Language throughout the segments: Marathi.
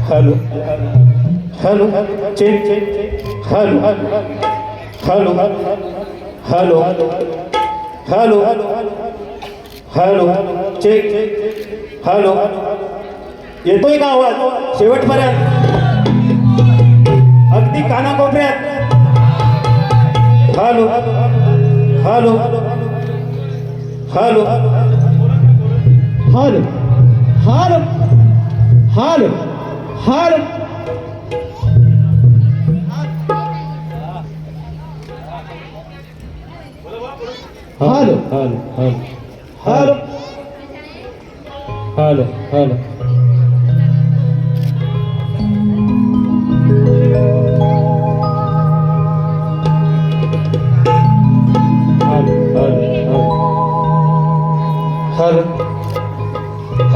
Hello hello check hello hello hello hello hello check hello येतोय का आवाज शेवटपर्यंत अगदी कानाकोपऱ्यात hello hello hello hello hello hello hello hello hello hello hello hello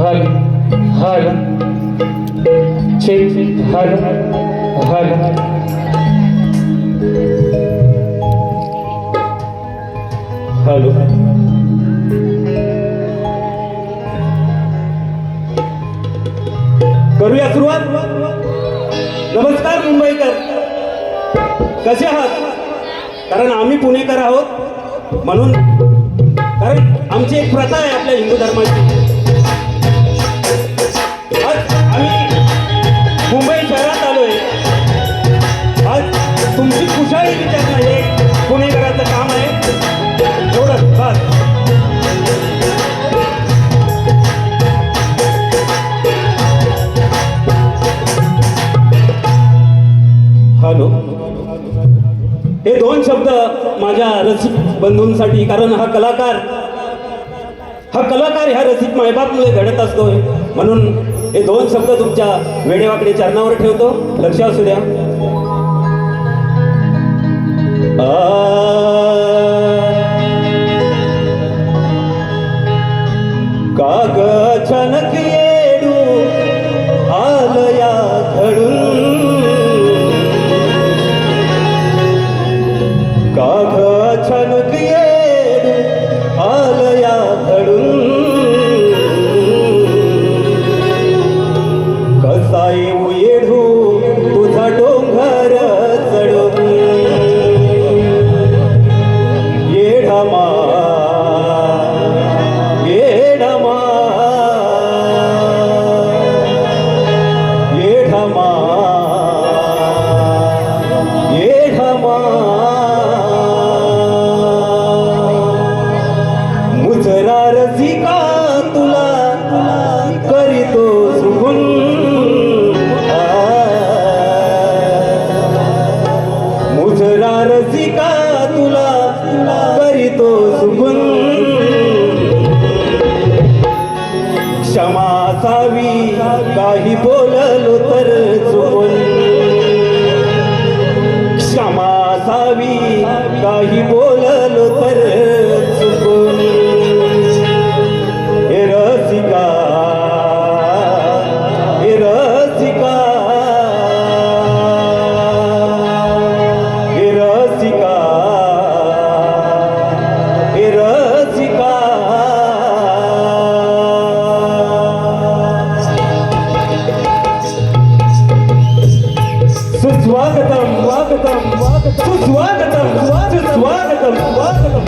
hello hello check hello hello hello करूया सुरुवात. नमस्कार मुंबईकर, कसे आहात? कारण आम्ही पुणेकर आहोत म्हणून, कारण आमची एक प्रथा आहे आपल्या हिंदू धर्माची. आज आम्ही मुंबई शहरात आलोय. आज तुमची कुशाळी विचारणं हे पुणेकराचं काम आहे. एवढंच बस. हॅलो, हे दोन शब्द माझ्या रसिक बंधूंसाठी, कारण हा कलाकार ह्या रसिक मायबापमुळे घडत असतोय म्हणून हे दोन शब्द तुमच्या वेडेवाकडे चरणावर ठेवतो. लक्ष असू द्या. काग छनक येडू आलया घडून, काग छनक येडू आलया घडून, कसा येऊ येडू तुझा डोंगर चढून, येढमा येढमा येढमा येढमा, मुजरा रसिका तुला करीतो सुगुण, मुजरा रसिका तुला करीतो सुगुण, क्षमा असावी काही बोललो तर चुकून, क्षमा असावी काही बोललो तर चुकून, हे रसिका हे रसिका हे रसिका हे रसिका. सुस्वागतम स्वागतम सुस्वागतम सुस्वागतम स्वागतम.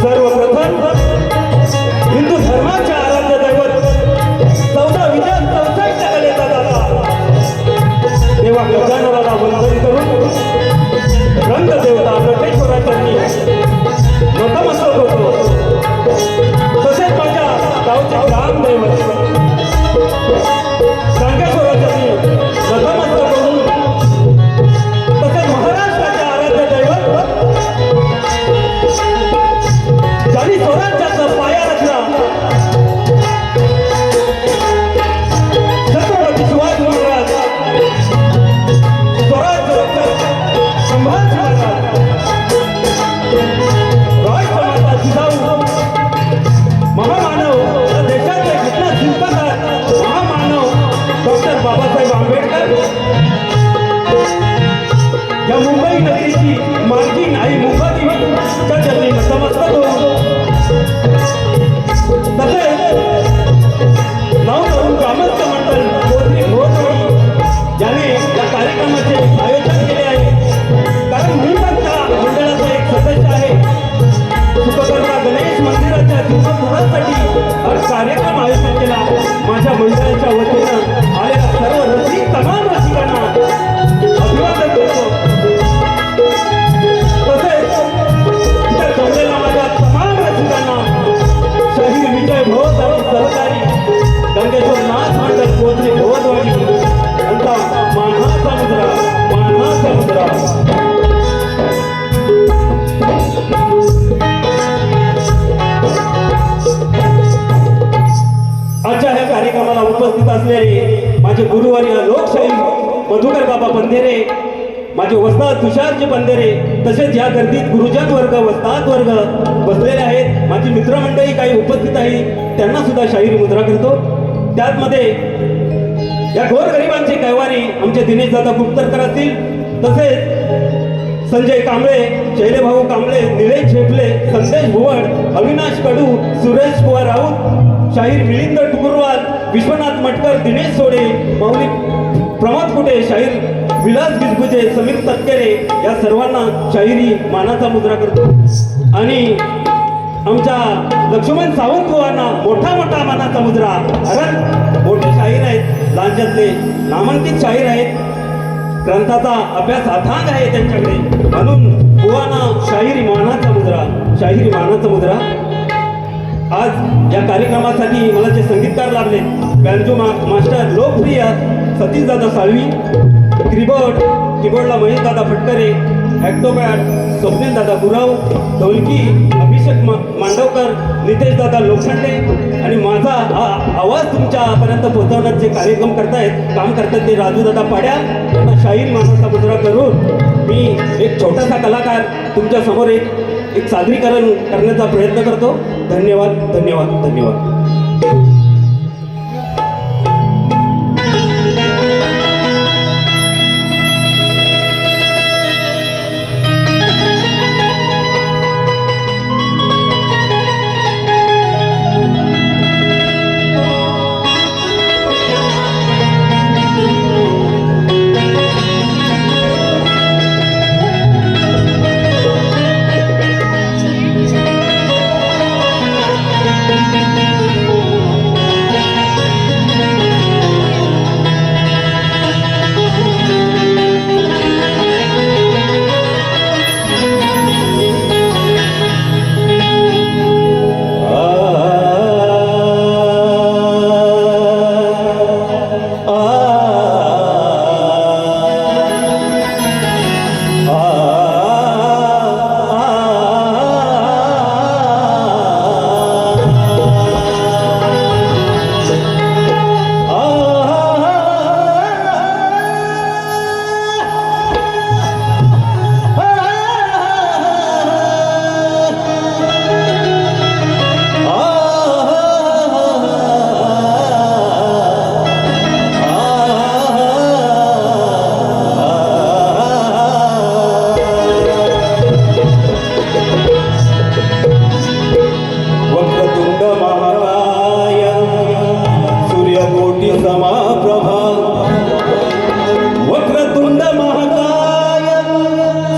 सर्वप्रथम हिंदू धर्माचे आराध्य दैवत 14 विद्या 64 कलेचा दाता देवा गजाननाला वंदन करून रंगदेवता नटेश्वराच्या नतमस्तक होतो. तसेच माझ्या गावचे ग्रामदैवत संकेश्वराच्या नतमस्तक मधुकर बाबा बंधेरे, माझे वस्ताद तुषारजी बंधेरे, तसेच या गर्दीत गुरुजन वर्ग वस्ताद वर्ग बसलेले आहेत. माझी मित्रमंडळी काही उपस्थित आहे, त्यांना सुद्धा शाहिरी मुद्रा करतो. त्यातमध्ये या गोरगरिबांचे कैवारी आमचे दिनेश दादा गुप्तरकर असतील, तसेच संजय कांबळे, शैलेभाऊ कांबळे, निलेश झेपले, संदेश भुवड, अविनाश कडू, सुरेश कुमार राऊत, शाहीर मिलिंद टुकुरवाल, विश्वनाथ मटकर, दिनेश सोडे, माऊली प्रमोद कुटे, शाहीर विलास गिजगुजे, समीर तटकरे, या सर्वांना शाहिरी मानाचा मुद्रा करतो. आणि आमच्या लक्ष्मण सावंत बुवांना मोठा मोठा मानाचा मुद्रा, कारण मोठे शाहीर आहेत, लांजातले नामांकित शाहीर आहेत, ग्रंथाचा अभ्यास अथांग आहे त्यांच्याकडे, म्हणून बुवांना शाहिरी मानाचा मुद्रा, शाहिरी मानाचा मुद्रा. आज या कार्यक्रमासाठी मला जे संगीतकार लाभले, बँजो मास्टर लोकप्रिय सतीशदादा साळवी, कीबोर्डला महेशदादा फटकरे, ॲक्टोपॅड स्वप्नीलदादा गुराव, ढोलकी अभिषेक मांडवकर, नितेशदादा लोखंडे, आणि माझा आवाज तुमच्यापर्यंत पोहोचवण्यात जे कार्यक्रम करतायत, काम करतात ते राजूदादा पाड्या, त्यांना शाहीर मानाचा मुद्रा करून मी एक छोटासा कलाकार तुमच्या समोर एक सादरीकरण करण्याचा प्रयत्न करतो. धन्यवाद, धन्यवाद, धन्यवाद.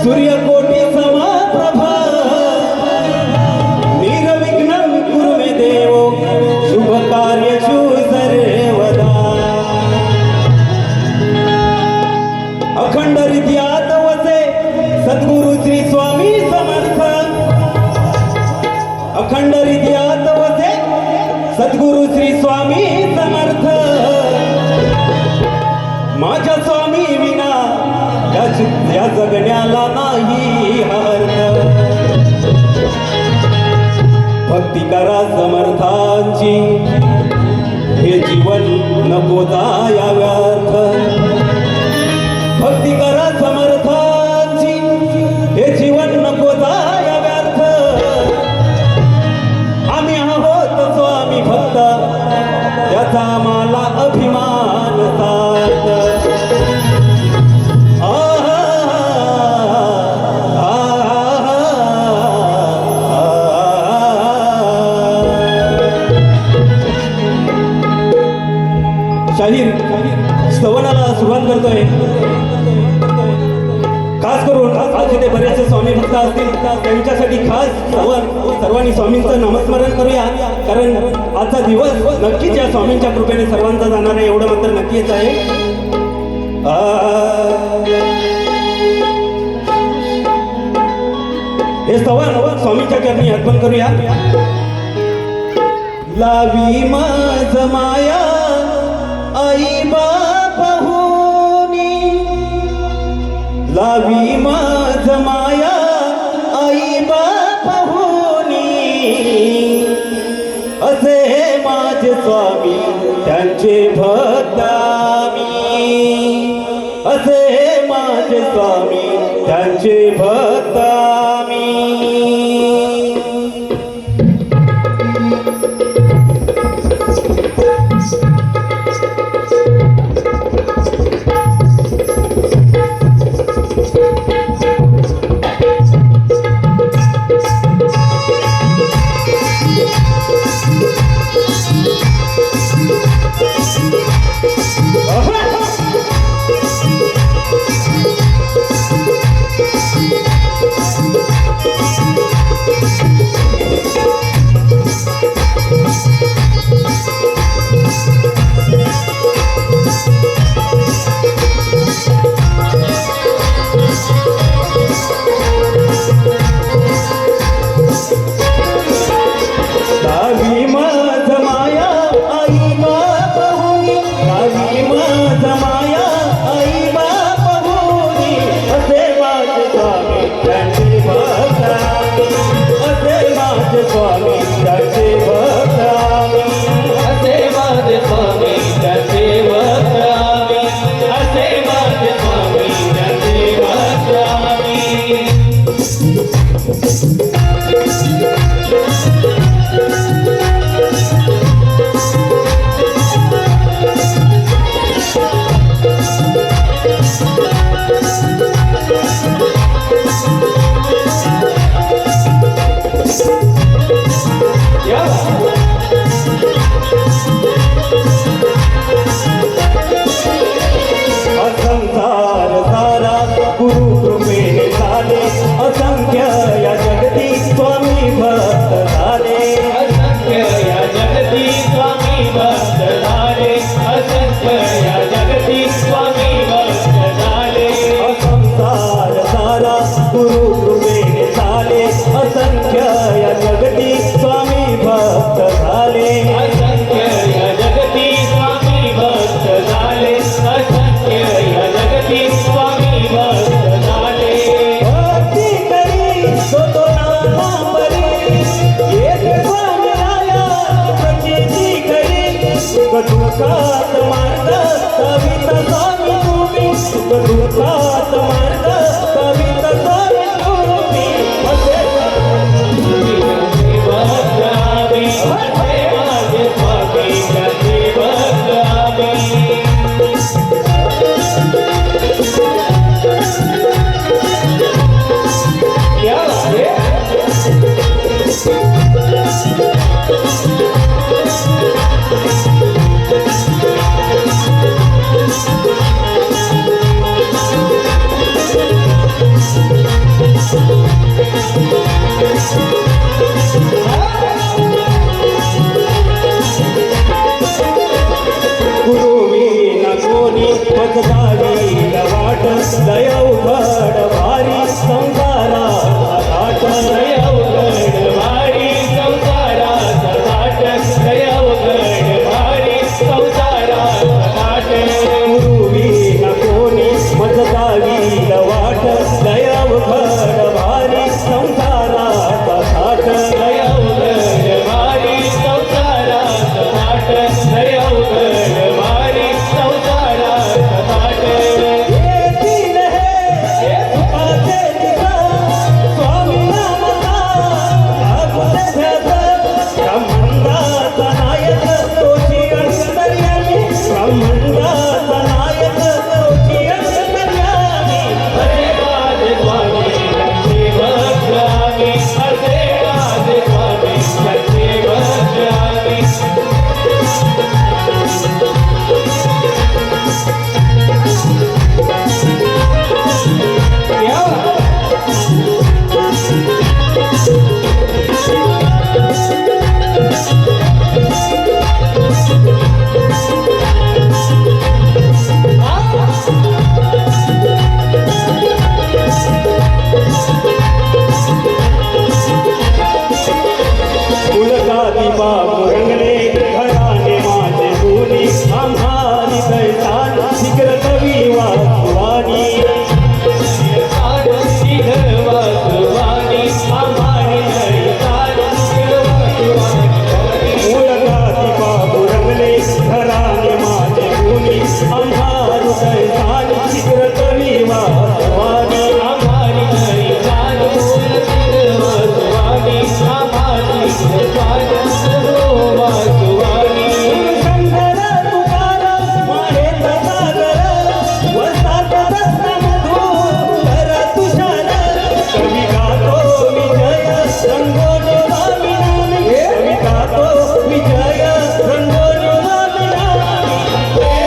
सूर्यकोटी समाप्रभा निर्विघ्नं कुरु मे देवो शुभ कार्येषु सर्वदा. अखंड हृदयात वसे सद्गुरु श्री स्वामी समर्थ, अखंड हृदयात वसे सद्गुरु श्री स्वामी समर्थ. माझ्या स्वामी विना या जगण्याला नाही अर्थ. भक्ती करा समर्थांची, हे जीवन नको जाया व्यर्थ. भक्ती करा समर्थांची, हे जीवन नको जाया व्यर्थ. आम्ही आहोत स्वामी भक्त, याचा मला अभिमान सार्थ. शाहीर स्तवनाला सुरुवात करतोय. खास करून आज इथे बरेचसे स्वामी भक्त असतील, त्यांच्यासाठी खास सर्वांनी स्वामींचं नामस्मरण करूया, कारण आजचा दिवस नक्कीच या स्वामींच्या कृपेने सर्वांचा जाणार आहे, एवढं मात्र नक्कीच आहे. हे स्तवन स्वामींच्या चरणी अर्पण करूया. लावी माझ माया आई बापा होनी, लावी माझ माया आई बापा होनी. असे हे माझे स्वामी त्यांचे भक्त आम्ही. असे माझे स्वामी त्यांचे भक्त आम्ही. गावी माझ माया आई बाप होनी, गावी माझ माया आई बाप होनी. असे माझे स्वामी त्यांचे भक्त आम्ही. असे माझे स्वामी त्यांचे भक्त आम्ही. असे माझे स्वामी त्याचे भक्त आम्ही. असे माझे स्वामी त्याचे भक्त आम्ही. असंसार सारा गुरु कृपेने झाले, असंख्य या जगती स्वामी भक्त झाले. असंख्य या जगती स्वामी भक्त झाले. असंख्य या जगती स्वामी भक्त झाले. असंसार सारा गुरु कृपेने झाले, असंख्य या जगती स्वामी भक्त झाले. असंख्य या जगती स्वामी भक्त झाले. असंख्य या जगती स्वामी भक्त झाले. भक्ती करी तो नाम बरी, एक स्वामी राया प्रचिती करी. सुख दुःखात मार्ग कविता स्वामी तुम्ही, सुख दुःखात मार्ग कविता स्वामी तुम्ही. असे भक्त आम्ही. असे माझे स्वामी त्याचे भक्त आम्ही. क्या आहे? मधु कर तुषार कवी गातो विजय रंगोली वामिनामी कवी गातो विजय रंगोली वामिनामी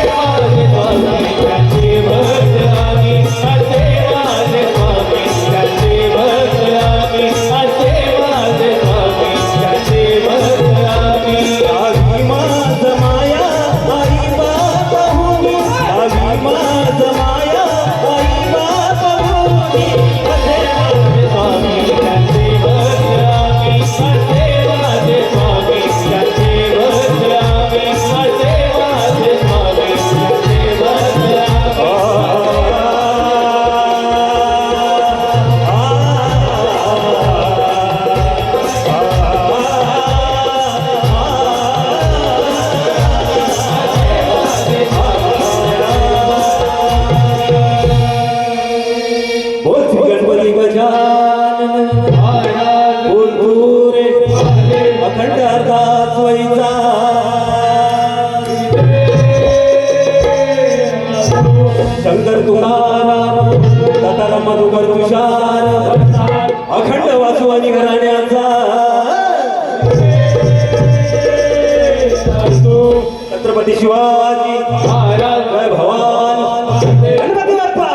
माझे स्वामी त्याचे भक्त आम्ही असे माझे स्वामी त्याचे भक्त आम्ही असे माझे स्वामी त्याचे भक्त आम्ही आवी माझ माया आई बाप भूमी आवी माझ माया आई बाप भूमी असे माझे स्वामी त्याचे भक्त आम्ही असे माझे स्वामी त्याचे भक्त आम्ही असे माझे स्वामी त्याचे भक्त आम्ही गणपती गजानन बोल रे अखंड अर्थात वैचा शंकर तुकाराम दत्ताराम मधुकर तुषार अखंड वासू आणि घराण्याचा छत्रपती शिवाजी महाराज जय भवानी गणपती बाप्पा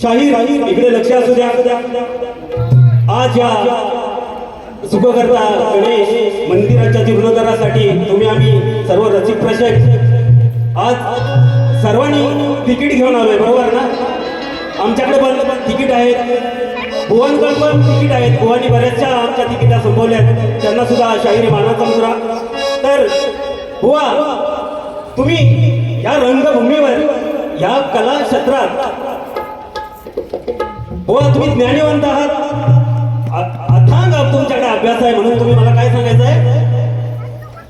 शाहीर इकडे लक्ष असू द्या आज या सुखकर्ता गणेश मंदिराच्या जीर्णोद्धारासाठी तुम्ही आम्ही सर्व रसिक प्रशक आज सर्वांनी तिकीट घेऊन आलोय बरोबर ना आमच्याकडे पण तिकीट आहेत भुवनकडे पण तिकीट आहेत भुवानी बऱ्याचशा आमच्या तिकिटा संपवल्यात त्यांना सुद्धा शाहिरी मानाचा मुजरा तर बुवा तुम्ही या रंगभूमीवर या कला क्षेत्रात बुवा तुम्ही ज्ञानीवंत आहात अथांग तुमच्याकडे अभ्यास आहे म्हणून तुम्ही मला काय सांगायचं आहे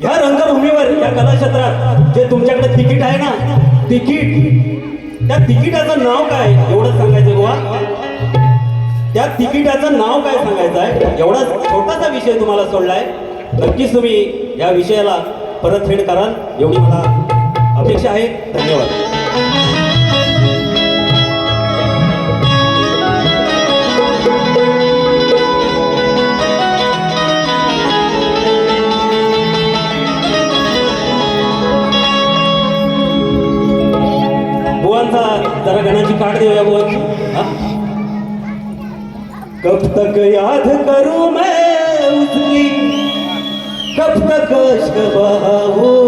या रंगभूमीवर या कला क्षेत्रात जे तुमच्याकडे तिकीट आहे ना तिकीट त्या तिकिटाचं नाव काय एवढं सांगायचं बुवा त्या तिकिटाचं नाव काय सांगायचं आहे एवढा छोटासा विषय तुम्हाला सोडलाय नक्कीच तुम्ही या विषयाला परतफेड कराल एवढी मला अपेक्षा आहे धन्यवाद बुवांचा जरा गणाची काढ देऊया बुवांची कब तक याद करूं मैं उसकी कब तक अश्क बहाऊं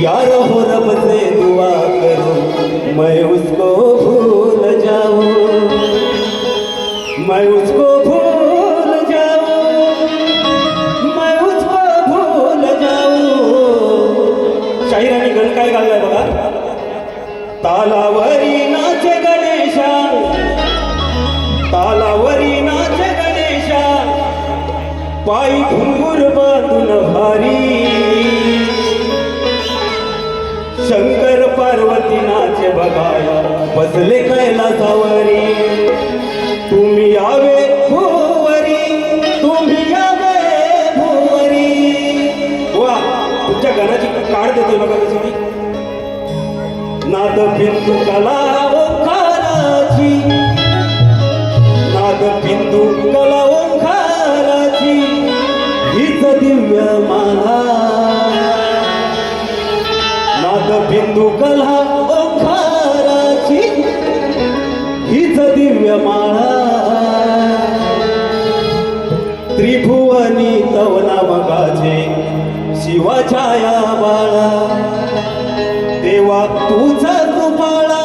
यार हो रब से दुआ करो मैं उसको भूल जाऊं, मैं उसको भूल जाऊं, मैं उसको भूल जाऊं. शाहीर आणि गण काय घाललाय बघा. तालावरी नाचे गणेशा, तालावरी नाचे गणेशा, पायी घुंगूर बांधून भारी. शंकर पार्वती नाचे बघाया बसले कैलासावरी. तुम्ही यावे भुवरी, तुम्ही यावे भुवरी. वा तुमच्या गाण्याची काढ देतोय बघा कशी ती. नाद बिंदू कला ओंकाराची, नाद बिंदू कला ओंकाराची, हीच दिव्य माला. नाद बिंदू कला ओंकाराची, हीच दिव्य माळा. त्रिभुवनी तव नामकाचे शिवाच्या या बाळा. देवा तुझ कृपाळा,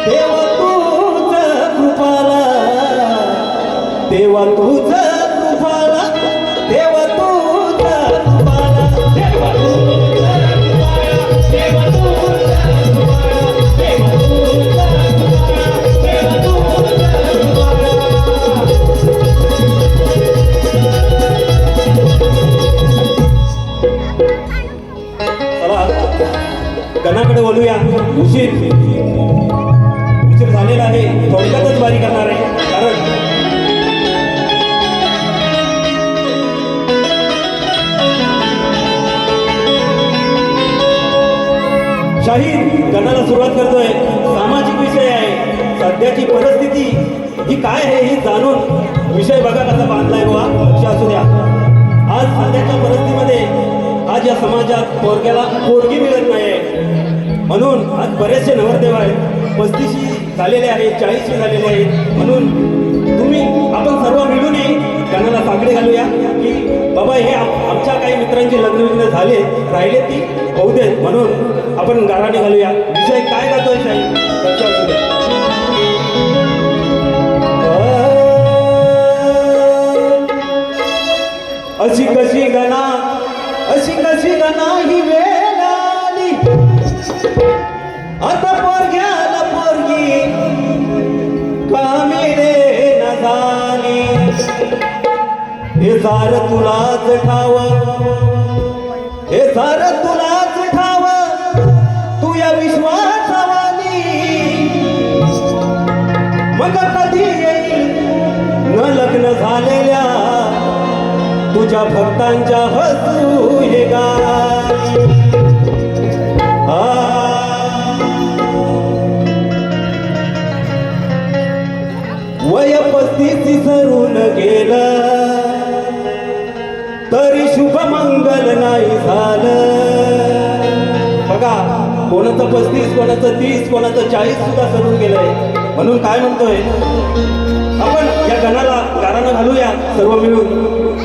देवा तुझ कृपाला, देवा तुझ कृपाला, देवा तुझ कृपाला, देवा गणाकडे बोलूया. उशीर झालेला आहे, थोडक्यातच वारी करणार आहे. कारण शाहीर गणाला सुरुवात करतोय. सामाजिक विषय आहे. सध्याची परिस्थिती ही काय आहे हे जाणून विषय बघा कसा बांधलाय बुवा. लक्ष असू द्या. आज सध्याच्या परिस्थितीमध्ये आज या समाजात पोरग्याला पोरगी मिळत नाही, म्हणून आज बरेचसे नवरदेव आहेत, 35 झालेले आहेत, 40 झालेले आहेत. म्हणून तुम्ही आपण सर्व मिळून गाण्याला साकडे घालूया की बाबा हे आमच्या काही मित्रांचे लग्न झाले, राहिले ती होऊ देत, म्हणून आपण गाणे घालूया. विषय काय गातोय साहेब लक्ष असू द्या. अशी कशी गणा, अशी कशी गणा ही वेळ आली, आता पोरग्याला पोरगी कामी रे न झाली. हे सार तुलाच ठाव, हे सार तुलाच ठाव, तू या विश्वासावाली. मग कधी येईल न लग्न झालेल्या तुझ्या भक्तांच्या हसू हे गाणी. वय 35 सरून गेलं तरी शुभ मंगल नाही झालं. बघा कोणाचं 35, कोणाचं 30, कोणाचं 40 सुद्धा सरून गेलंय. म्हणून काय म्हणतोय आपण या गणाला गाणं घालूया सर्व मिळून.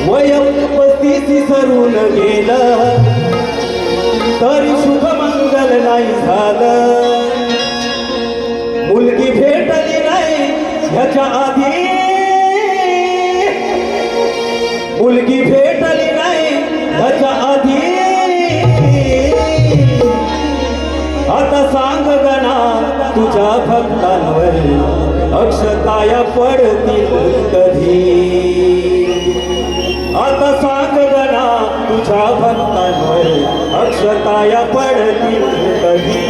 वय 35 सरून गेलं तरी शुभ मंगल नाही झालं. मुलगी भेटली नाही ह्याच्या आधी, मुलगी भेटली नाही ह्याच्या आधी. आता सांग गणा तुझ्या भक्तांवर अक्षताया पडतील कधी. आता सांग गणा तुझ्या भक्तांवर अक्षताया पडतील कधी.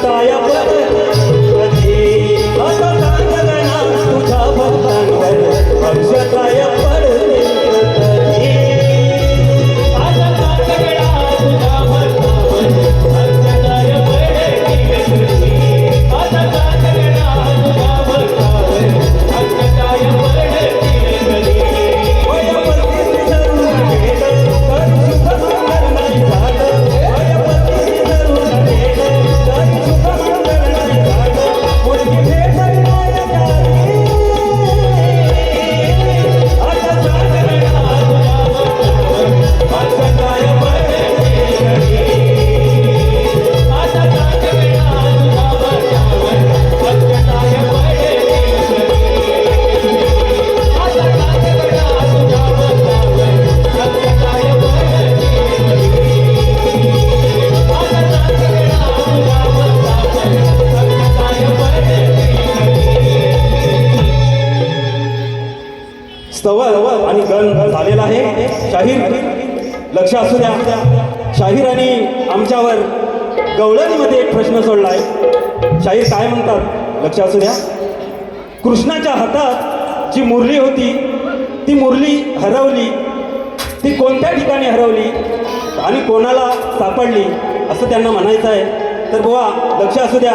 अक्षताय पडते आता सांग गणा तुझ्या भक्तांवर अक्षताय पडते आता काकडा तुझ्या भक्तावर अक्षताय पडते आता काकडा तुझ्या भक्तावर अक्षताय पडते वयपतीची जरूर भेट तर सुख मंगल नाही झालं वयपतीची जरूर भेट तर सुख मंगल नाही झालं मुलगी भेटली नाही झाली आता सांग गणा अक्षताय पडते आता काकडा तुझ्या भक्तावर अक्षताय पडते आता काकडा तुझ्या भक्तावर अक्षताय पडते आता काकडा तुझ्या भक्तावर अक्षताय पडते स्तवर आणि गण झालेला आहे शाहीर लक्ष असू द्या शाहीरांनी आमच्यावर गवळणीमध्ये एक प्रश्न सोडलाय शाहीर काय म्हणतात लक्ष असू द्या कृष्णाच्या हातात जी मुरली होती ती मुरली हरवली ती कोणत्या ठिकाणी हरवली आणि कोणाला सापडली असं त्यांना म्हणायचं आहे तर बुवा लक्ष असू द्या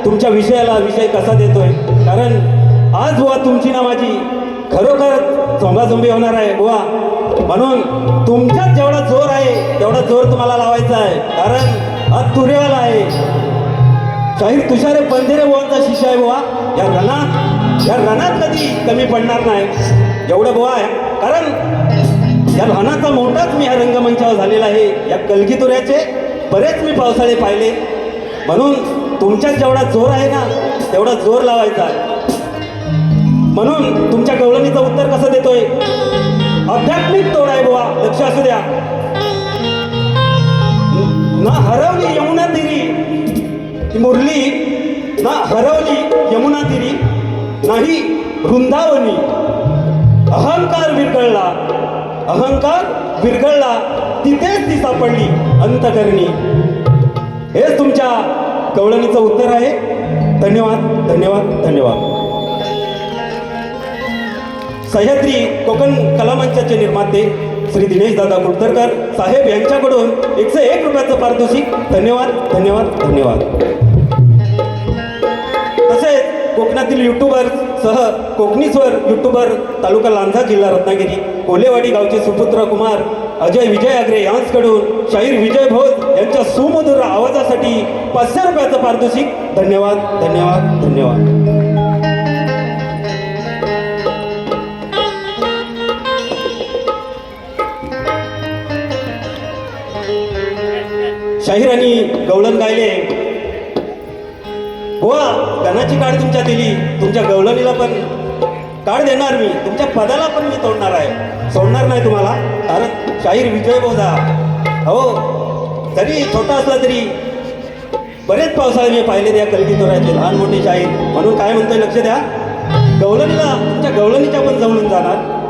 तुमच्या विषयाला विषय कसा देतोय कारण आज बुवा तुमची ना माझी खरोखर झोंबाझोंबी होणार आहे बुवा म्हणून तुमच्यात जेवढा जोर आहे तेवढा जोर तुम्हाला लावायचा आहे कारण आज तुरेवाला आहे शाहीर तुषारे बंधेरे बुवांचा शिष्य आहे बुवा या रणात कधी कमी पडणार नाही एवढं बुवा आहे कारण या लहानाचा मोठाच मी ह्या रंगमंचावर झालेला आहे या कलगीतुऱ्याचे बरेच मी पावसाळे पाहिले म्हणून तुमच्यात जेवढा जोर आहे ना तेवढा जोर लावायचा आहे म्हणून तुमच्या गवळणीचं उत्तर कसं देतोय आध्यात्मिक तोड आहे बुवा लक्ष असू द्या ना हरवली यमुना तिरी ती मुरली ना हरवली यमुना तिरी नाही वृंदावनी अहंकार विरघळला तिथेच ती सापडली अंतकरणी हेच तुमच्या गवळणीचं उत्तर आहे धन्यवाद धन्यवाद धन्यवाद सह्याद्री कोकण कलामंचाचे निर्माते श्री दिनेश दादा कुडतरकर साहेब यांच्याकडून 101 रुपयाचं पारितोषिक धन्यवाद धन्यवाद धन्यवाद तसेच कोकणातील युट्यूबर सह कोकणीस्वर युट्यूबर तालुका लांजा जिल्हा रत्नागिरी कोलेवाडी गावचे सुपुत्र कुमार अजय विजय आग्रे यांच्याकडून शाहीर विजय भोज यांच्या सुमधुर आवाजासाठी 500 रुपयाचं पारितोषिक धन्यवाद धन्यवाद धन्यवाद शाहीरांनी गवळण गायले हो गणाची काढ तुमच्या दिली तुमच्या गवळणीला पण काढ देणार मी तुमच्या पदाला पण मी तोडणार आहे सोडणार नाही तुम्हाला कारण शाहीर विजय बोधा हो जरी छोटा असला तरी बरेच पावसाळे मी पाहिले त्या कलगीतुऱ्याचे लहान मोठे शाहीर म्हणून काय म्हणतोय लक्ष द्या गवळणीला तुमच्या गवळणीच्या पण जवळून जाणार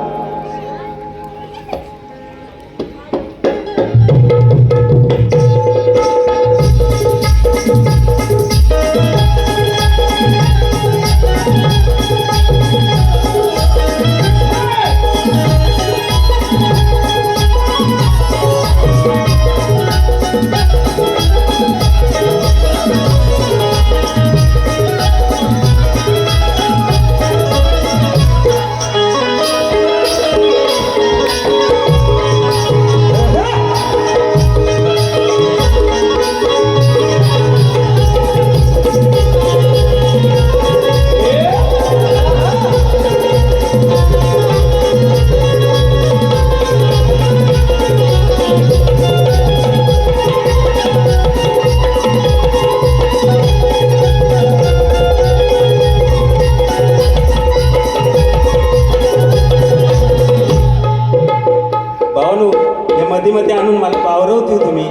मध्ये आणून मला पावरवते तुम्ही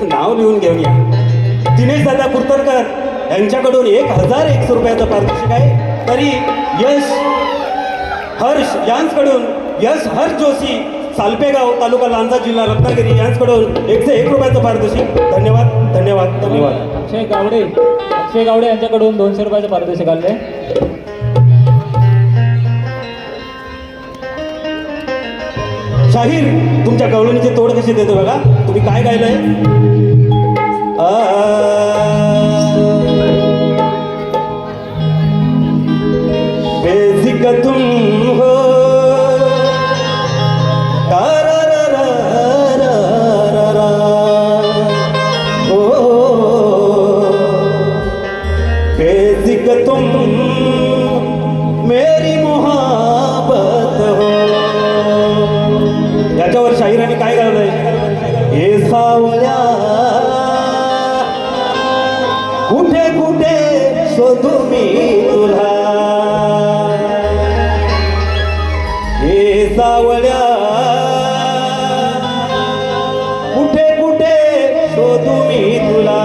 नाव लिहून घेऊन या दिनेश दादा कुडतरकर यांच्याकडून 1001 रुपयाचं पारितोषिक आहे तरी यश हर्ष यांच्याकडून यश हर्ष जोशी सालपेगाव तालुका लांजा जिल्हा रत्नागिरी यांच्याकडून 101 रुपयाचं पारितोषिक. धन्यवाद धन्यवाद धन्यवाद. अक्षय गावडे यांच्याकडून 200 रुपयाचं पारितोषिक आले. शाहीर तुमच्या गवळणीची तोड कशी देतो बघा. तुम्ही काय गायलंय? बेसिक तुम हो तारारारारारा. ओ बेसिक तुम मेरी मोहब्बत हो. याच्यावर शाहिराने काय गायलंय? हे सावल्या कुठे कुठे शोधू मी तुला. हे सावल्या कुठे कुठे शोधू मी तुला.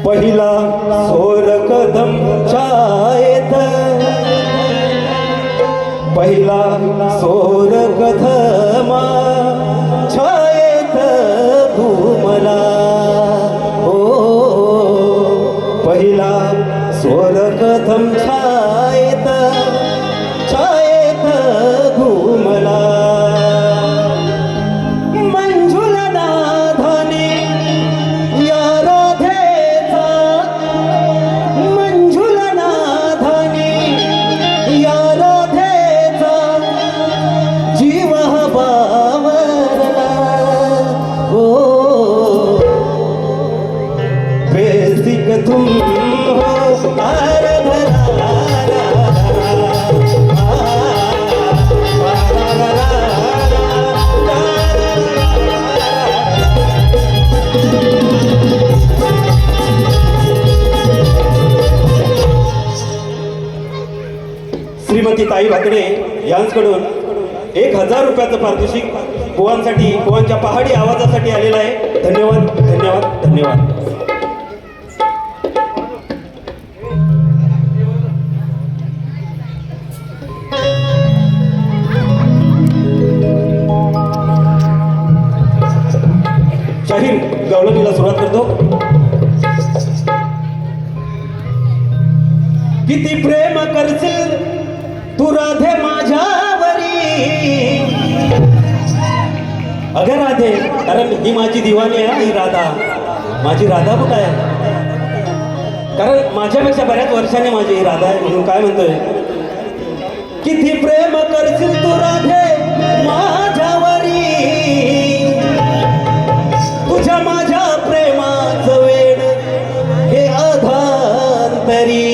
पहिला सोर कदम छायेत, पहिला सोर कदमा छायेत भूमला. हो पहिला सोर कदम छायेत छायेत भूमला. मंजुला नाधाने या राधेचा, मंजुला नाधाने या राधेचा जीव बावरला. हो बेसिक तुम हो श्रीमती ताई भाकडे यांच्याकडून 1000 रुपयाचं पारितोषिक बुवांसाठी, बुवांच्या पहाडी आवाजासाठी आलेलं आहे. धन्यवाद धन्यवाद धन्यवाद. शाहीर गवळणीला सुरुवात करतो. किती प्रेम करशील तू राधे माझ्यावरी. अगं राधे, कारण ही माझी दिवाणी आहे. ही राधा, माझी राधा कुठं आहे? कारण माझ्यापेक्षा बऱ्याच वर्षांनी माझी ही राधा आहे. म्हणून काय म्हणतोय? किती प्रेम करशील तू राधे माझ्यावरी, तुझ्या माझ्या प्रेमाचं वेड हे अधांतरी.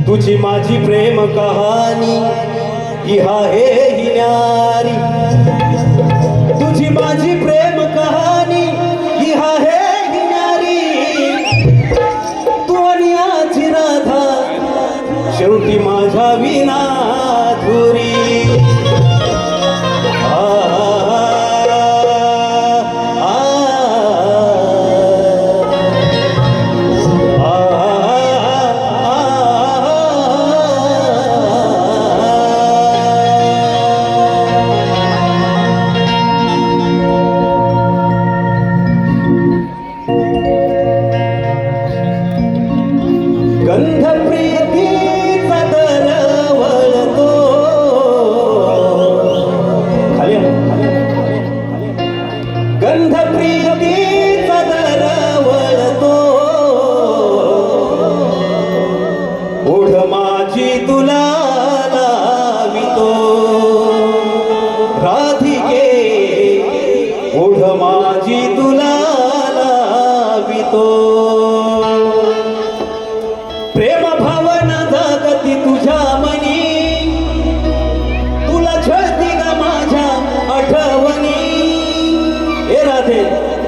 तुझी माझी प्रेम कहाणी ही आहे ही न्यारी. तुझी माझी प्रेम कहाणी ही आहे ही न्यारी. तू आणि आजी राधा शेवटी माझ्या विना धुरी. गंध प्रीतीचा दरवळतो. खाली गंध प्रीतीचा दरवळतो. ओढ माझी तुला लावितो राधिके. ओढ माझी तुला लावितो. प्रेम भावना जागती तुझ्या मनी. तुला छळती ग माझ्या आठवणी. ए राधे,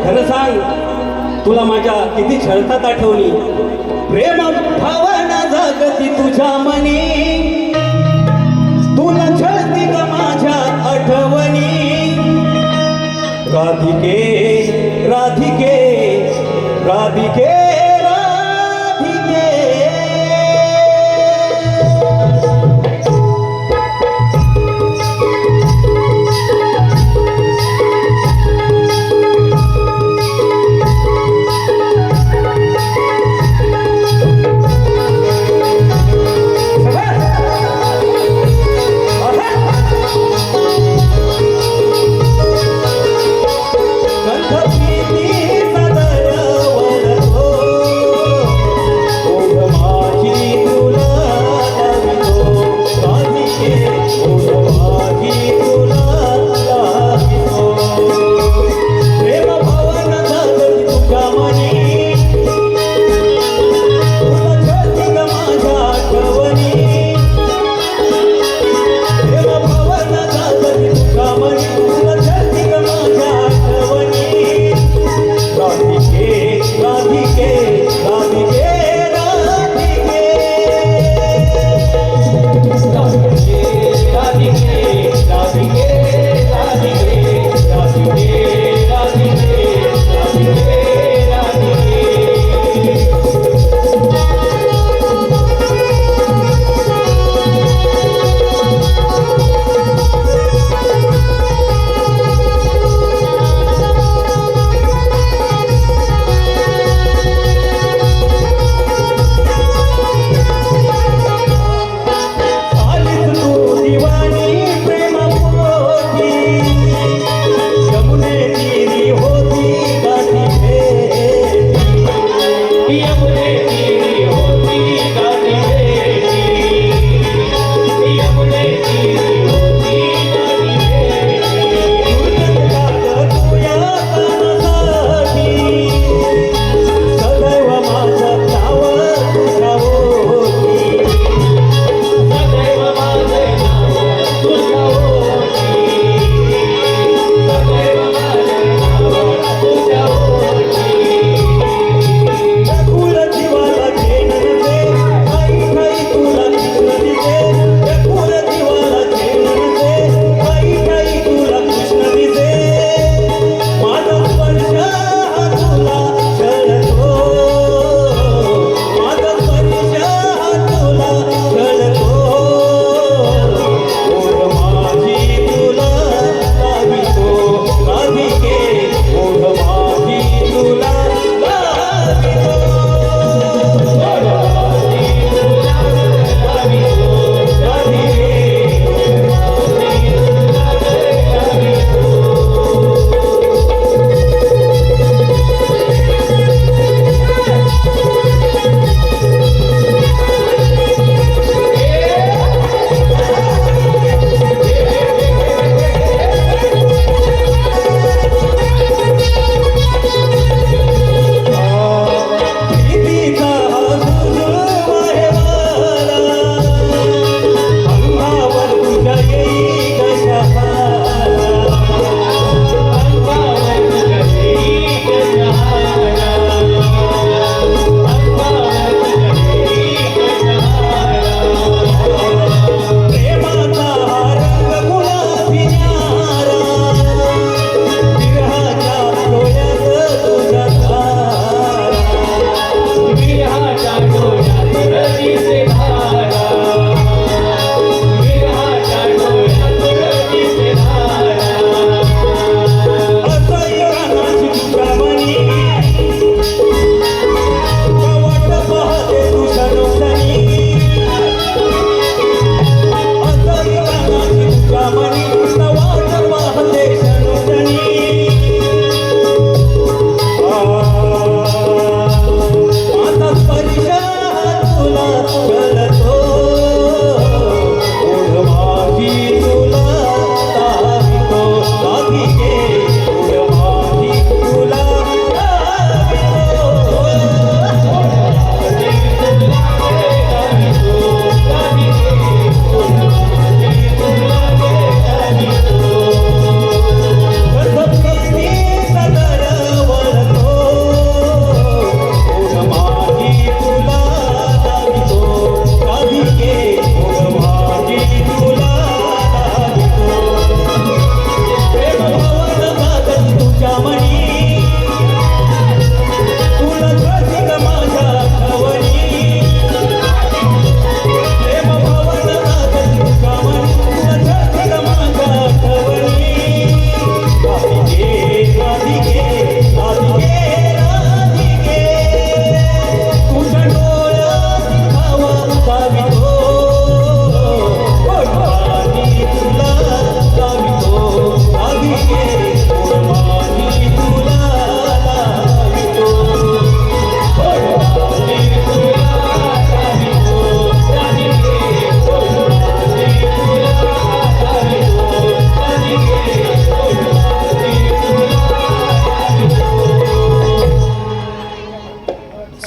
खरं सांग, तुला माझ्या किती छळतात आठवणी. प्रेम भावना जागती तुझ्या मनी. राधिके राधिके राधिके राधिके कंठ प्रीती सदर वरतो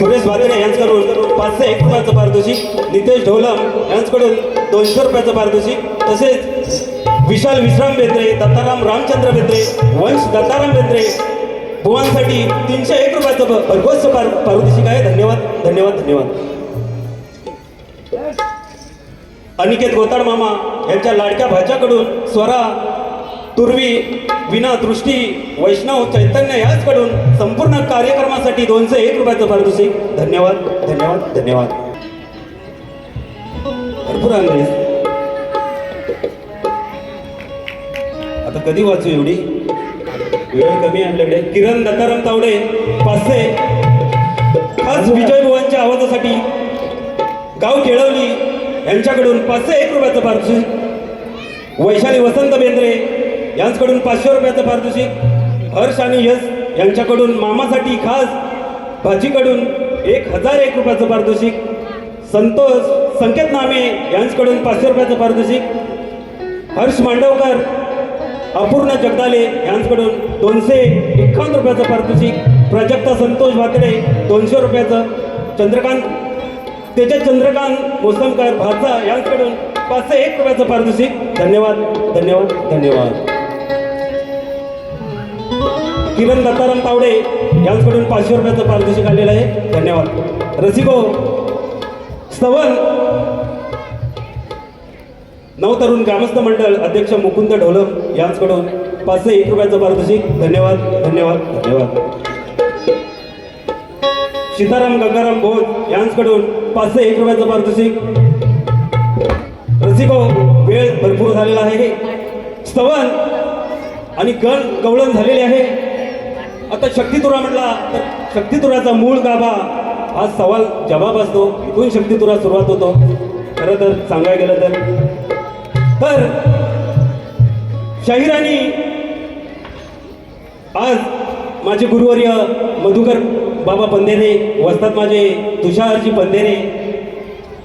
सुरेश वादेणे यांच्याकडून 501 रुपयाचं पारितोषिक, नितेश ढोलम यांच्याकडून 200 रुपयाचं पारितोषिक, तसेच विशाल विश्राम बेंद्रे, दत्ताराम रामचंद्र बेंद्रे, वंश दत्ताराम बेंद्रे बुवांसाठी 301 रुपयाचं भरघोस पारितोषिक आहे. धन्यवाद धन्यवाद धन्यवाद. अनिकेत गोताड मामा यांच्या लाडक्या भाच्याकडून स्वरा, तुर्वी, विना, दृष्टी, वैष्णव, चैतन्य याचकडून संपूर्ण कार्यक्रमासाठी 201 रुपयाचं पारितोषिक. धन्यवाद धन्यवाद धन्यवाद. भरपूर आणले. आता कधी वाचू एवढी वेळ कमी आपल्याकडे. किरण दत्ताराम तावडे 500 खास विजय बुवांच्या आवाजासाठी गाव केळवली यांच्याकडून 501 रुपयाचं पारितोषिक. वैशाली वसंत बेंद्रे यांच्याकडून 500 रुपयाचं पारितोषिक. हर्ष आणि यश यांच्याकडून मामासाठी खास भाजीकडून 1001 रुपयाचं पारितोषिक. संतोष संकेत नामे यांच्याकडून 500 रुपयाचं पारितोषिक. हर्ष मांडवकर, अपूर्ण जगदाले यांच्याकडून 251 रुपयाचं पारितोषिक. प्राजक्ता संतोष भातडे 200 रुपयाचं. चंद्रकांत मोसमकर भाचा यांच्याकडून 501 रुपयाचं पारितोषिक. धन्यवाद धन्यवाद धन्यवाद. किरण दत्ताराम तावडे यांच्याकडून 500 रुपयाचं पारितोषिक आलेलं आहे. धन्यवाद. रसिको स्तवन नवतरुण ग्रामस्थ मंडळ अध्यक्ष मुकुंद ढोलम यांच्याकडून 501 रुपयाचं पारितोषिक. धन्यवाद धन्यवाद धन्यवाद. सीताराम गंगाराम भोज यांच्याकडून 501 रुपयाचं पारितोषिक. रसिको वेळ भरपूर झालेला आहे. स्तवन आणि गवळण झालेले आहे. आता शक्तितुरा म्हटला तर शक्तितुराचा मूळ गाभा हा सवाल जवाब असतो. इथून शक्तितुरा सुरुवात होतो. खरं तर सांगायला गेलं तर शाहिरांनी आज माझे गुरुवर्य मधुकर बाबा पंधेरे, वस्तात माझे तुषारजी पंधेरे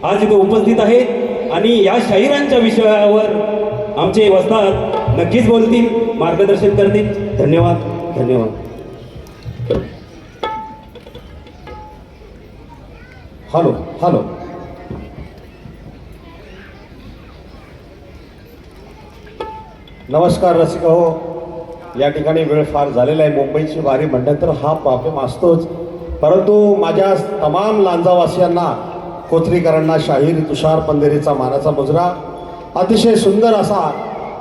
आज इथे उपस्थित आहेत आणि या शाहिरांच्या विषयावर आमचे वस्तात नक्कीच बोलतील, मार्गदर्शन करतील. धन्यवाद धन्यवाद. Hello hello. नमस्कार रसिका हो. या ठिकाणी वेळ फार झालेला आहे. मुंबईची वारी म्हटल्यानंतर हा प्रॉब्लेम असतोच, परंतु माझ्या तमाम लांजावासियांना, कोथरीकरांना शाहीर तुषार पंधेरेचा मानाचा मुजरा. अतिशय सुंदर असा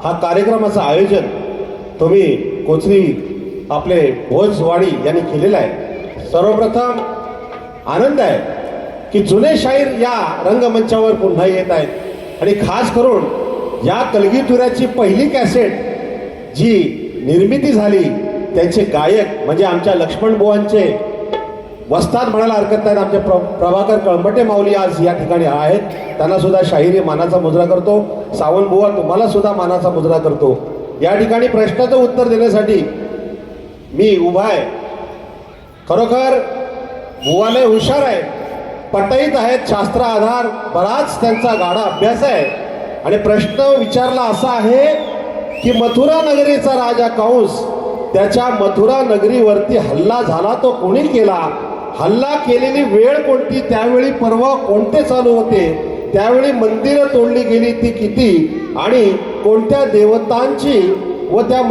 हा कार्यक्रमाचं आयोजन तुम्ही कोथरी आपले भोजवाडी यांनी केलेलं आहे. सर्वप्रथम आनंद आहे की जुने शाहीर या रंगमंचावर पुन्हा येत आहेत आणि खास करून या कलगीतुऱ्याची पहिली कॅसेट जी निर्मिती झाली त्यांचे गायक म्हणजे आमच्या लक्ष्मण बुवांचे वस्ताद म्हणायला हरकत नाही. आमचे प्रभाकर कळंबटे माऊली आज या ठिकाणी आहेत. त्यांना सुद्धा शाहिरी मानाचा मुजरा करतो. सावंत बुवा तुम्हाला सुद्धा मानाचा मुजरा करतो. या ठिकाणी प्रश्नाचं उत्तर देण्यासाठी मी उभा आहे. खरोखर बुवाले हुशार आहे, पटईत आहेत, शास्त्र आधार बराच त्यांचा गाढा अभ्यास आहे. आणि प्रश्न विचारला असा आहे की मथुरा नगरीचा राजा कंस, त्याच्या मथुरा नगरीवरती हल्ला झाला तो कोणी केला, हल्ला केलेली वेळ कोणती, त्यावेळी पर्व कोणते चालू होते, त्यावेळी मंदिरं तोडली गेली ती किती, आणि कोणत्या देवतांची व त्या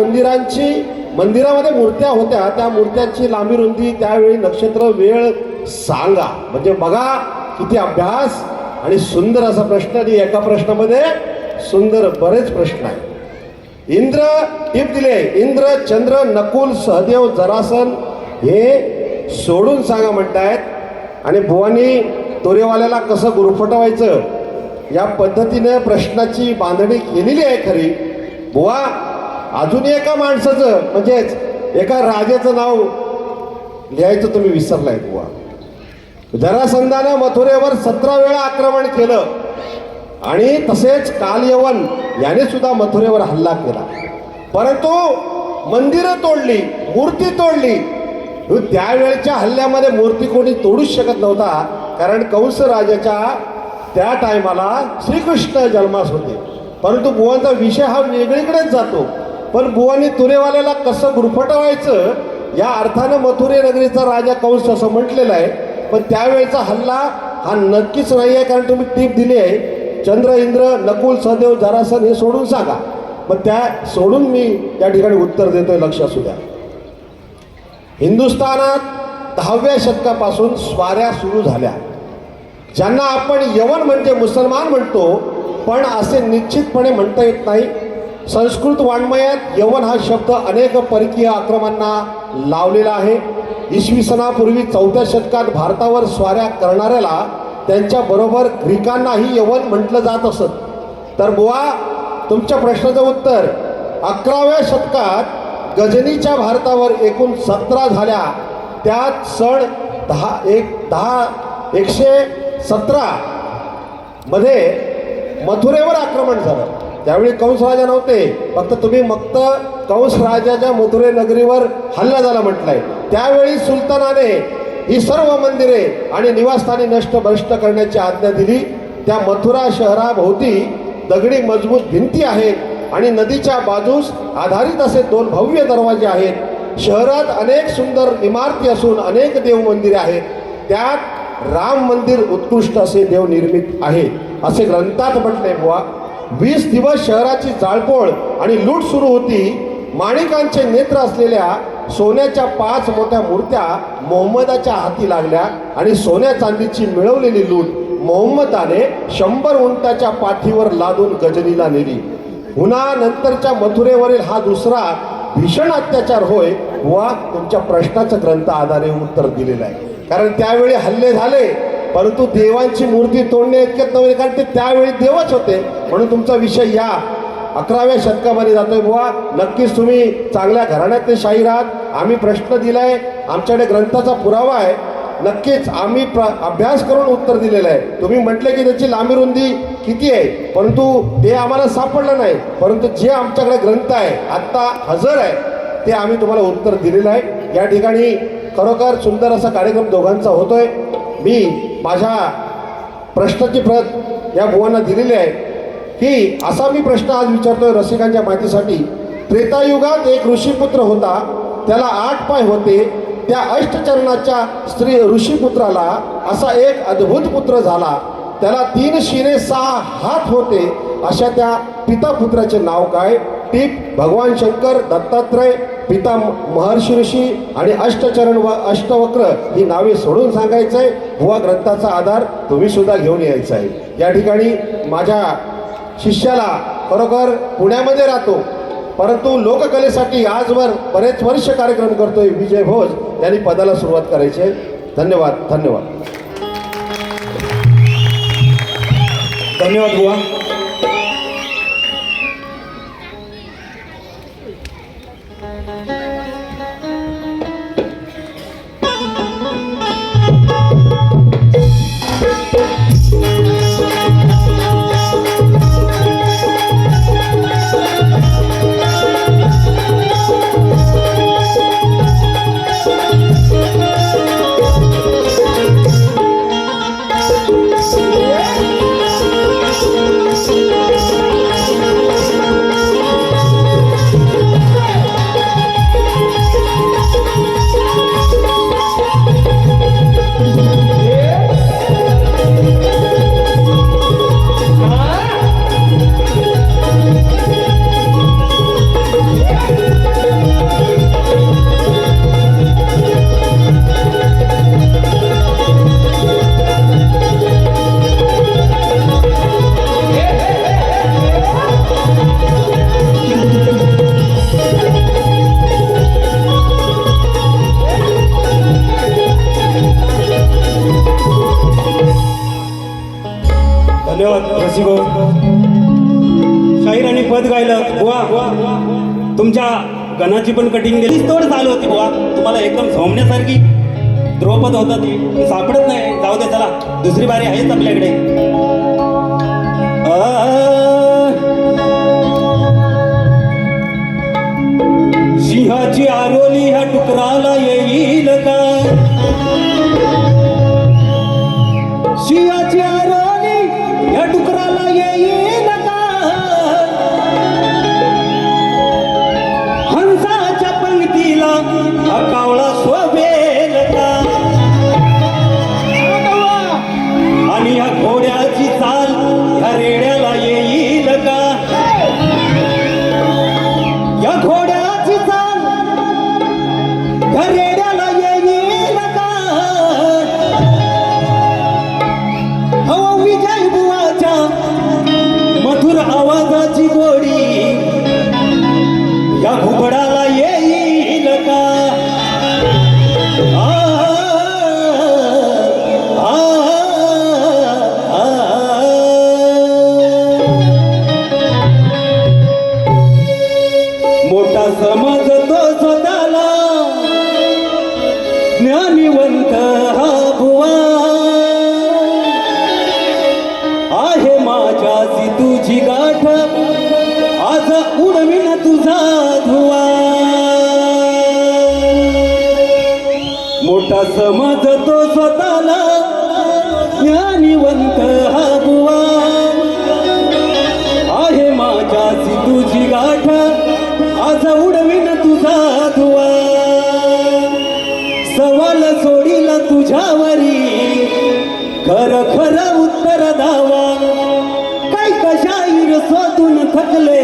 मंदिरामध्ये मूर्त्या होत्या त्या मूर्त्यांची लांबी रुंदी, त्यावेळी नक्षत्र वेळ सांगा. म्हणजे बघा किती अभ्यास आणि सुंदर असा प्रश्न. आणि एका प्रश्नामध्ये सुंदर बरेच प्रश्न आहेत. इंद्र टिप दिले, इंद्र, चंद्र, नकुल, सहदेव, जरासन हे सोडून सांगा म्हणतायत. आणि बुवांनी तोरेवाल्याला कसं गुरफटवायचं या पद्धतीनं प्रश्नाची बांधणी केलेली आहे. खरी बुवा अजून एका माणसाचं म्हणजेच एका राजाचं नाव लिहायचं तुम्ही विसरलाय. बुवा जरासंधानं मथुरेवर 17 वेळा आक्रमण केलं आणि तसेच कालयवन याने सुद्धा मथुरेवर हल्ला केला, परंतु मंदिरं तोडली, मूर्ती तोडली. त्यावेळच्या हल्ल्यामध्ये मूर्ती कोणी तोडूच शकत नव्हता, कारण कंस राजाच्या त्या टायमाला श्रीकृष्ण जन्मास होते. परंतु बुवांचा विषय हा वेगळीकडेच जातो. पण बुवांनी तुरेवाल्याला कसं गुरफटवायचं या अर्थानं मथुरे नगरीचा राजा कंस असं म्हटलेलं आहे. पण त्यावेळेचा हल्ला हा नक्कीच नाही आहे, कारण तुम्ही टीप दिली आहे चंद्र इंद्र नकुल सहदेव जरासन हे सोडून सांगा. मग त्या सोडून मी या ठिकाणी उत्तर देतोय, लक्ष असू द्या. हिंदुस्थानात 10व्या शतकापासून स्वाऱ्या सुरू झाल्या, ज्यांना आपण यवन म्हणजे मुसलमान म्हणतो, पण असे निश्चितपणे म्हणता येत नाही. संस्कृत वाङ्मयात यवन हा शब्द अनेक परकीय आक्रमणांना लावलेला आहे. इसवी सनापूर्वी 4थ्या शतकात भारतावर स्वाऱ्या करणाऱ्याला त्यांच्याबरोबर ग्रीकांनाही यवन म्हटलं जात असत. तर बुवा, तुमच्या प्रश्नाचं उत्तर 11व्या शतकात गजनीच्या भारतावर एकूण 17 झाल्या. त्यात सन 117 मध्ये मथुरेवर आक्रमण झालं. त्यावेळी कंस राजा नव्हते, फक्त तुम्ही कंस राजाच्या मथुरे नगरीवर हल्ला झाला म्हटलंय. त्यावेळी सुलतानाने ही सर्व मंदिरे आणि निवासस्थाने नष्ट भ्रष्ट करण्याची आज्ञा दिली. त्या मथुरा शहराभोवती दगडी मजबूत भिंती आहेत आणि नदीच्या बाजूस आधारित असे 2 भव्य दरवाजे आहेत. शहरात अनेक सुंदर इमारती असून अनेक देव मंदिरे आहेत. त्यात राम मंदिर उत्कृष्ट असे देव निर्मित आहे असे ग्रंथात म्हटले. बुवा, 20 दिवस शहराची जाळपोळ आणि लूट सुरू होती. माणिकांचे नेत्र असलेल्या सोन्याच्या 5 मोठ्या मूर्त्या मोहम्मदाच्या हाती लागल्या आणि सोन्या चांदीची मिळवलेली लूट मोहम्मदाने 100 उंटाच्या पाठीवर लादून गजनीला नेली. पुन्हा नंतरच्या मथुरेवरील हा दुसरा भीषण अत्याचार होय. वा, तुमच्या प्रश्नाचं ग्रंथ आधारे उत्तर दिलेलं आहे. कारण त्यावेळी हल्ले झाले, परंतु देवांची मूर्ती तोडणे इतकेच नव्हे, कारण ते त्यावेळी देवच होते. म्हणून तुमचा विषय या 11व्या शतकामध्ये जातोय. बुवा, नक्कीच तुम्ही चांगल्या घराण्यातले शाहीर आहात. आम्ही प्रश्न दिलाय, आमच्याकडे ग्रंथाचा पुरावा आहे. नक्कीच आम्ही अभ्यास करून उत्तर दिलेलं आहे. तुम्ही म्हटले की त्याची लांबी रुंदी किती आहे, परंतु ते आम्हाला सापडलं नाही. परंतु जे आमच्याकडे ग्रंथ आहे, आत्ता हजर आहे, ते आम्ही तुम्हाला उत्तर दिलेलं आहे. या ठिकाणी खरोखर सुंदर असा कार्यक्रम दोघांचा होतोय. मी माझ्या प्रश्नाची प्रत या बुवांना दिलेली आहे की असा मी प्रश्न आज विचारतोय रसिकांच्या माहितीसाठी. त्रेतायुगात एक ऋषीपुत्र होता, त्याला 8 पाय होते. त्या अष्टचरणाच्या स्त्री ऋषीपुत्राला असा एक अद्भुत पुत्र झाला. त्याला 3 शिरे 6 हात होते. अशा त्या पिता पुत्राचे नाव काय? टीप: भगवान शंकर, दत्तात्रय, पिता महर्षी ऋषी आणि अष्टचरण व अष्टवक्र ही नावे सोडून सांगायचंय. बुवा, ग्रंथाचा आधार तुम्ही सुद्धा घेऊन यायचा आहे. या ठिकाणी माझ्या शिष्याला खरोखर पुण्यामध्ये राहतो, परंतु लोककलेसाठी आजवर बरेच वर्ष कार्यक्रम करतोय विजय भोज, यांनी पदाला सुरुवात करायची आहे. धन्यवाद. धन्यवाद. धन्यवाद बुवा. शाहीर आणि पद गायलं बुवा. तुमच्या गणाची पण कटिंग दिली, तोड चालू होती बुवा. तुम्हाला एकदम झोमण्यासारखी द्रौपद होता ती सापडत नाही. जाऊ दे, चला दुसरी बारी आहेच आपल्याकडे. सिंहाची आरोली ह्या डुकराला येईल का? सिंहाची आरोली ह्या डुकराला येईल का? हंसाच्या पंक्तीला हा कावळा शोभेल का? ज्ञानिवंत हा भुवा आहे माझ्याची तुझी गाठ आज उडविन तुझा धुवा मोठा समजतो स्वतःला ज्ञानिवंत हा भुवा आहे माझ्याची तुझी गाठ आज उडविन तुझा धुवा सवाल सोडीला तुझ्यावरी खर खर उत्तर दावा काय कशाईर स्वतून थकले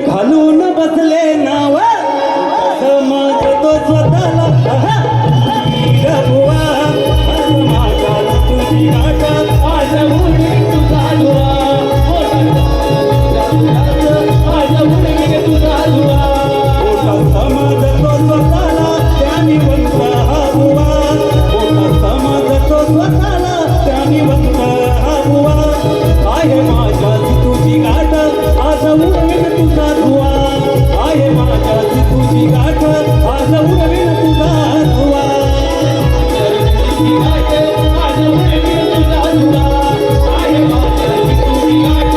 घालून बसले नाव समजतो स्वतःला बुवा माझा तुझी गाठ आज उडविन तुझा धुवा आज उडविन तुझा धुवा मोठा समजतो स्वतःला ज्ञानिवंत हा बुवा मोठा समजतो स्वतःला ज्ञानिवंत हा बुवा आहे माझ्याची तुझी गाठ आज उडविन तुझा धुवा आहे माझ्याची तुझी गाठ आज उडविन तुझा धुवा आज उडविन तुझा धुवा आहे माझ्याची तुझी गाठ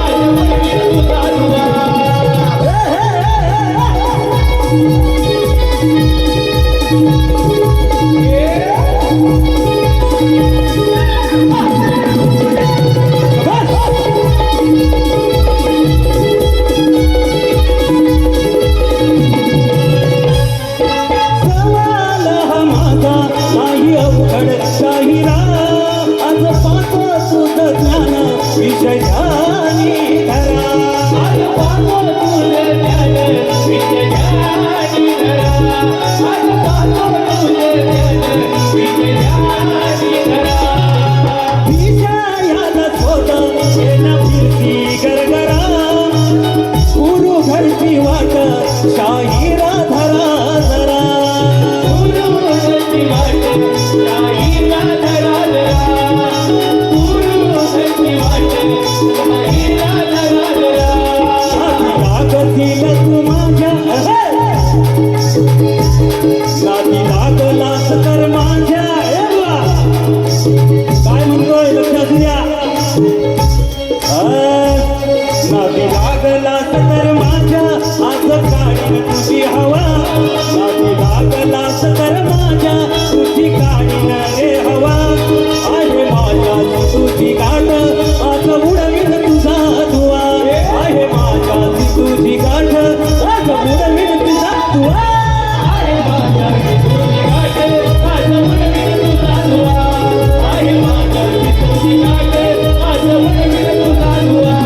आज उडविन तुझा धुवा सवाल हा माझा नाही अवघड शाहिरा आज पाहतो तुझं ज्ञान विषयानी धरा आज पाहतो तुझं ज्ञान विषयानी धरा आज पाहतो तुझं ज्ञान विषयानी धरा विषयाला शोध येणं फिरती गरगरा गुरु घरची वाट शाहिरा धरा जरा गुरु घरची वाट शाहिरा धरा जरा गुरु घरची वाट शाहिरा धरा जरा लागतील तू माझ्या नादी लागलास तर माझ्या काय म्हणतोय लक्षात द्या नादी लागलास तर माझ्या आज काढीन तुझी हवा नादी लागलास तर माझ्या तुझी काढीन रे हवा आहे माझ्याची तुझी गाठ आज उडविन तुझा धुवा आहे माझ्याची तुझी गाठ आज उडविन तुझा धुवा आहे माझ्याची तुझी गाठ आज उडविन तुझा धुवा आहे माझ्याची तुझी गाठ आज उडविन तुझा धुवा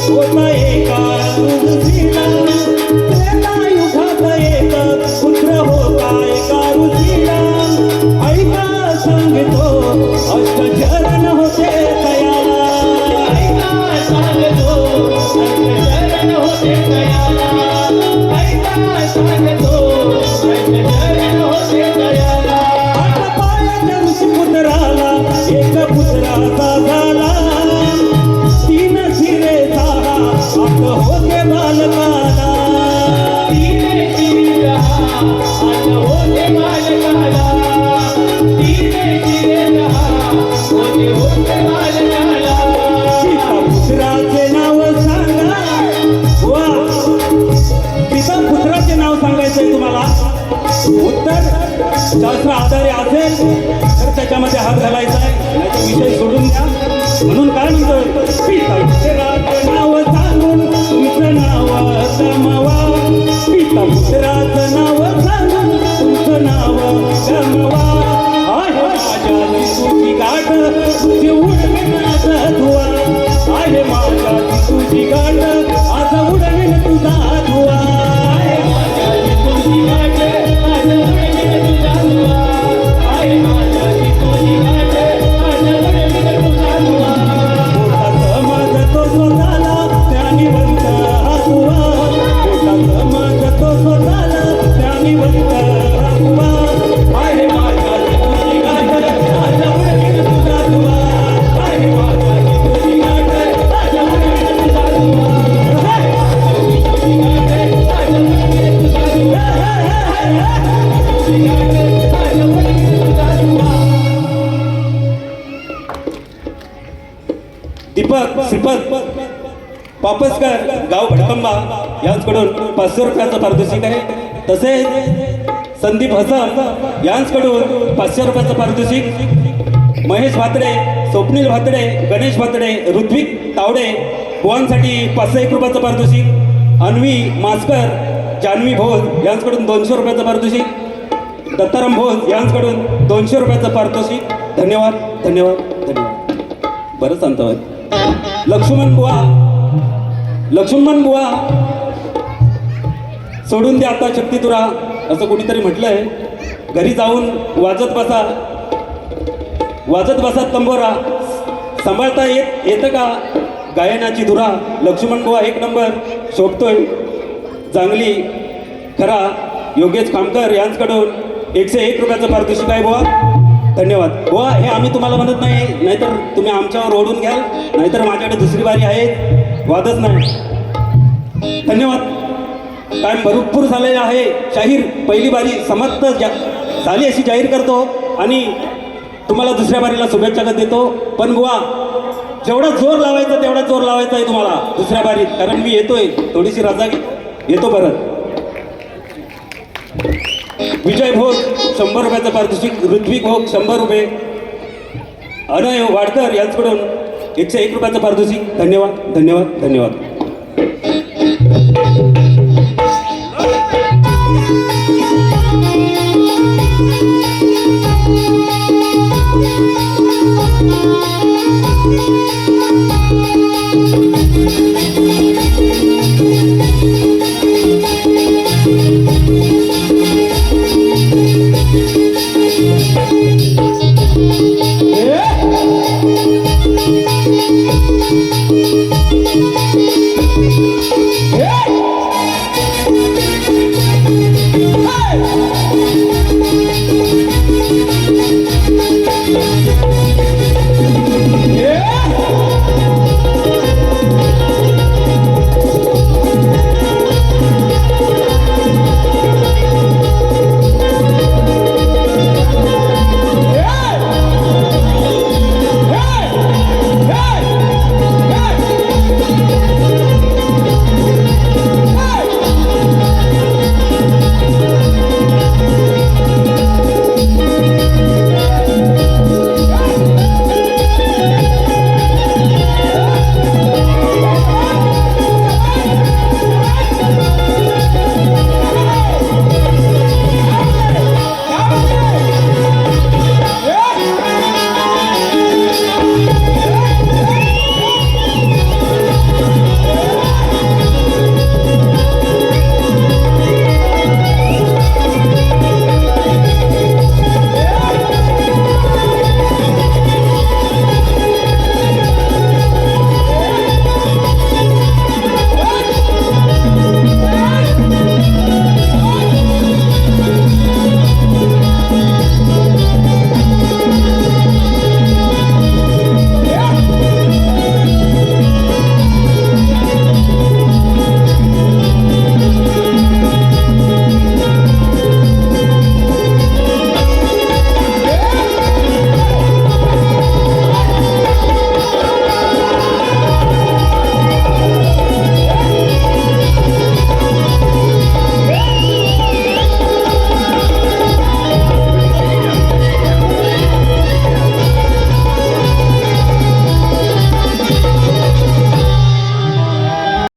होता एका ऋषीला प्रेता युगात एक पुत्र होता एका ऋषीला ऐका सांगतो अष्टचरण होते तयाला ऐका सांगतो अष्टचरण होते तयाला ऐका सांगतो अष्टचरण होते तयाला आठ पायाच्या ऋषीपुत्राला एक पुत्राचा झाला तीन शिरे सहा आठ होते बालकाला तीन शिरे आठ होते बालकाला तीन शिरे होते बालकाला पिता पुत्राचे नाव सांगा वा पिता पुत्राचे नाव सांगायचंय तुम्हाला उत्तर शास्त्र आधारे असेल तर त्याच्यामध्ये हात घालायचा आहे नाहीतर विषय सोडून द्या म्हणून काय म्हणतोय पिता पुत्राचं नाव सांगून तुमचं नाव गमवा पिता पुत्राचं नाव सांगून तुमचं नाव गमवा आहे माझ्याची तुझी गाठ तुझी उडविन आज धुवा आहे माझ्याची तुझी गाठ आज उडविन तुझा धुवा आहे माझ्याची तुझी गाठ आज उडविन तुझा धुवा आहे माझ्याची तुझी गाठ आज उडविन तुझा धुवा मोठा समजतो स्वतःला ज्ञानिवंत हा धुवा मोठा समजतो स्वतःला ज्ञानिवंत हा धुवा आहे माझ्याची तुझी गाठ आज उडविन तुझा धुवा आहे श्रीपद पापसकर गाव भडकंबा यांच्याकडून 500 रुपयाचं पारितोषिक आहे. तसेच संदीप हसन यांच्याकडून 500 रुपयाचं पारितोषिक. महेश भातडे, स्वप्नील भातडे, गणेश भातडे, ऋत्विक तावडे बुवांसाठी 501 रुपयाचं पारितोषिक. अन्वी मास्कर, जान्हवी भोज यांच्याकडून 200 रुपयाचं पारितोषिक. दत्ताराम भोज यांच्याकडून 200 रुपयाचं पारितोषिक. धन्यवाद धन्यवाद धन्यवाद. बरं सांगतो. लक्ष्मण बुवा सोडून द्या आता शक्ती तुरा असं कोणीतरी म्हटलंय. घरी जाऊन वाजत बसा तंबोरा. सांभाळता येतं का गायनाची धुरा. लक्ष्मण बुवा 1 नंबर शोभतोय. चांगली खरा योगेश खामकर यांच्याकडून 101 रुपयाचं पारितोषिक आहे बुवा. धन्यवाद बुवा. हे आम्ही तुम्हाला म्हणत नाही, नाहीतर तुम्ही आमच्यावर ओढून घ्याल, नाहीतर माझ्याकडे दुसरी बारी आहे, वादच नाही. धन्यवाद. टाइम भरपूर झालेला आहे. शाहीर पहिली बारी समाप्त झाली अशी जाहीर करतो आणि तुम्हाला दुसऱ्या बारीला शुभेच्छा देतो. पण बुवा जेवढा जोर लावायचा तेवढा जोर लावायचा आहे तुम्हाला दुसऱ्या बारीत, कारण मी येतोय, थोडीशी रजा येतो परत. विजय भोग 100 रुपयाचं पारितोषिक. ऋत्विक भोग 100 रुपये. अनय वाडकर यांच्याकडून 101 रुपयाचं पारितोषिक. धन्यवाद धन्यवाद धन्यवाद.